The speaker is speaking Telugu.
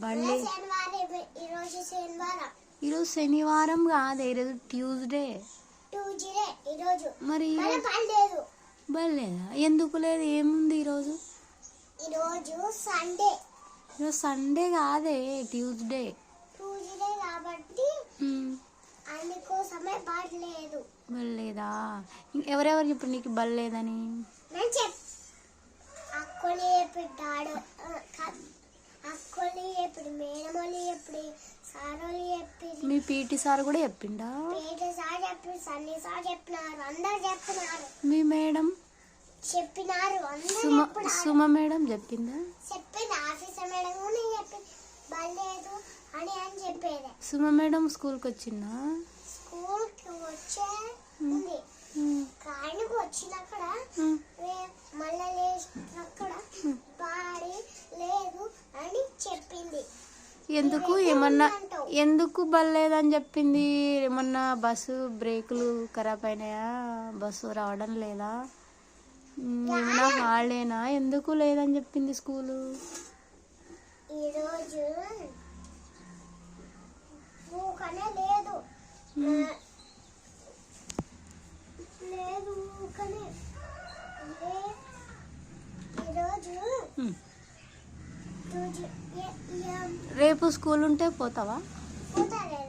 బర్త్డే ఈరోజు శనివారం కాదే, ఈరోజు ట్యూస్డే. మరి బర్లేదా? ఎందుకు లేదు? ఏముంది ఈరోజు? ఈరోజు సండే కాదే, ట్యూస్డే కాబట్టి అందుకోసమే బర్లేదు. బర్లేదా? ఎవరెవరు ఇప్పుడు నీకు బర్లేదని? అక్కలు చెప్పాడు, అక్కలు చెప్పాడు, మేనమోళ్ళు చెప్పి, సారోళ్ళు చెప్పి, మీ పీటీ సార్ కూడా చెప్పిండా? పీటీ సార్ చెప్పి, సన్నీ సార్ చెప్పినారు, అందరు చెప్పినారు. మీ మేడం చెప్పినారు, సుమ మేడం చెప్పిందా? చెప్పింది. ఆఫీసర్ మేడం కూడా చెప్పింది బర్లేదు అని చెప్పేది. సుమ మేడం స్కూల్కి వచ్చిందా? స్కూల్కి వచ్చే ఉంది, కానీ వచ్చినక్కడ మళ్ళా లేచినక్కడ బాడీ లేదు అని చెప్పింది. ఎందుకు బర్లేదని చెప్పింది? ఏమన్నా బస్సు బ్రేకులు ఖరాబ్ అయినాయా? బస్సు రావడం లేదా? ఏమన్నా హాలిడేనా? ఎందుకు లేదని చెప్పింది స్కూలు? ఈరోజు ఊకనే లేదు, లేదు ఊకనే ఈరోజు. రేపు స్కూల్ ఉంటే పోతావా? పోతారే